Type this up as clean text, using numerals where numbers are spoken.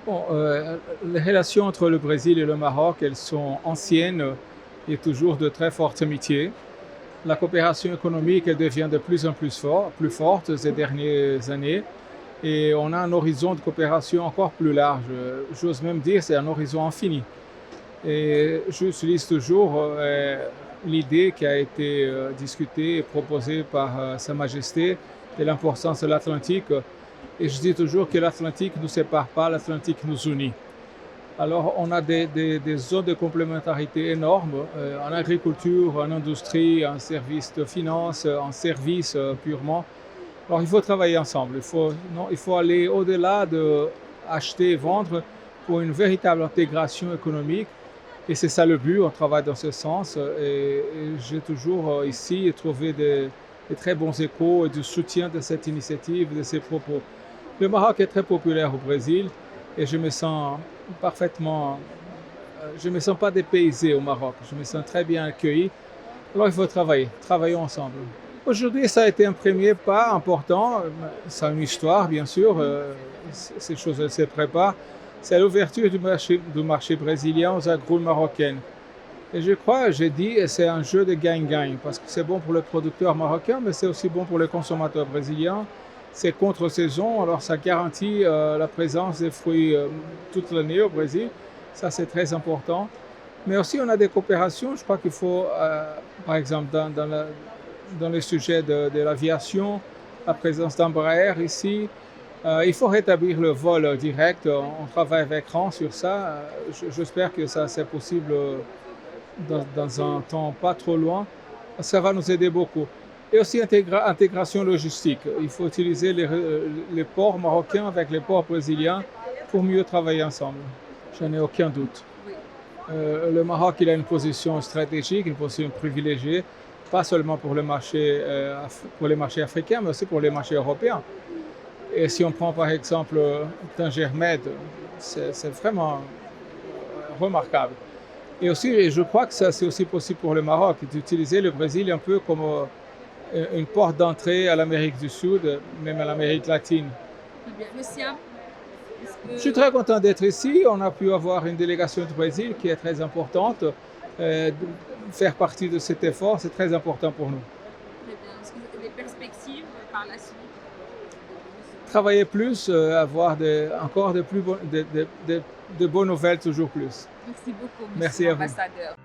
Bon, les relations entre le Brésil et le Maroc, elles sont anciennes et toujours de très fortes amitiés. La coopération économique, elle devient de plus en plus forte ces dernières années et on a un horizon de coopération encore plus large. J'ose même dire c'est un horizon infini. Et j'utilise toujours l'idée qui a été discutée et proposée par Sa Majesté de l'importance de l'Atlantique. Et je dis toujours que l'Atlantique ne nous sépare pas, l'Atlantique nous unit. Alors on a des zones de complémentarité énormes en agriculture, en industrie, en services de finance, en services purement. Alors il faut travailler ensemble, il faut aller au-delà de acheter et vendre pour une véritable intégration économique. Et c'est ça le but, on travaille dans ce sens. Et j'ai toujours ici trouvé des très bons échos et du soutien de cette initiative, de ces propos. Le Maroc est très populaire au Brésil et je me sens parfaitement, je me sens pas dépaysé au Maroc, je me sens très bien accueilli. Alors il faut travailler, travaillons ensemble. Aujourd'hui, ça a été un premier pas important, ça a une histoire bien sûr, ces choses elles se préparent. C'est l'ouverture du marché brésilien aux agro-marocaines. Et je crois, j'ai dit, c'est un jeu de gagne-gagne, parce que c'est bon pour le producteur marocain, mais c'est aussi bon pour le consommateur brésilien. C'est contre-saison, alors ça garantit la présence des fruits toute l'année au Brésil. Ça, c'est très important. Mais aussi, on a des coopérations. Je crois qu'il faut, par exemple, dans les sujets de l'aviation, la présence d'Embraer ici. Il faut rétablir le vol direct. On travaille avec RAN sur ça. J'espère que ça c'est possible dans un temps pas trop loin. Ça va nous aider beaucoup. Et aussi intégration logistique. Il faut utiliser les ports marocains avec les ports brésiliens pour mieux travailler ensemble. Je n'ai aucun doute. Le Maroc, il a une position stratégique, une position privilégiée, pas seulement pour les marchés africains, mais aussi pour les marchés européens. Et si on prend par exemple Tanger Med, c'est vraiment remarquable. Et aussi, je crois que ça c'est aussi possible pour le Maroc, d'utiliser le Brésil un peu comme une porte d'entrée à l'Amérique du Sud, même à l'Amérique latine. Très bien. Le SIAM, Je suis est-ce que très content d'être ici. On a pu avoir une délégation du Brésil qui est très importante. Euh, Faire partie de cet effort, c'est très important pour nous. très bien. Est-ce que vous avez des perspectives par la suite? Travailler plus, avoir encore de bonnes nouvelles toujours plus. Merci beaucoup, monsieur Merci à vous. l'ambassadeur.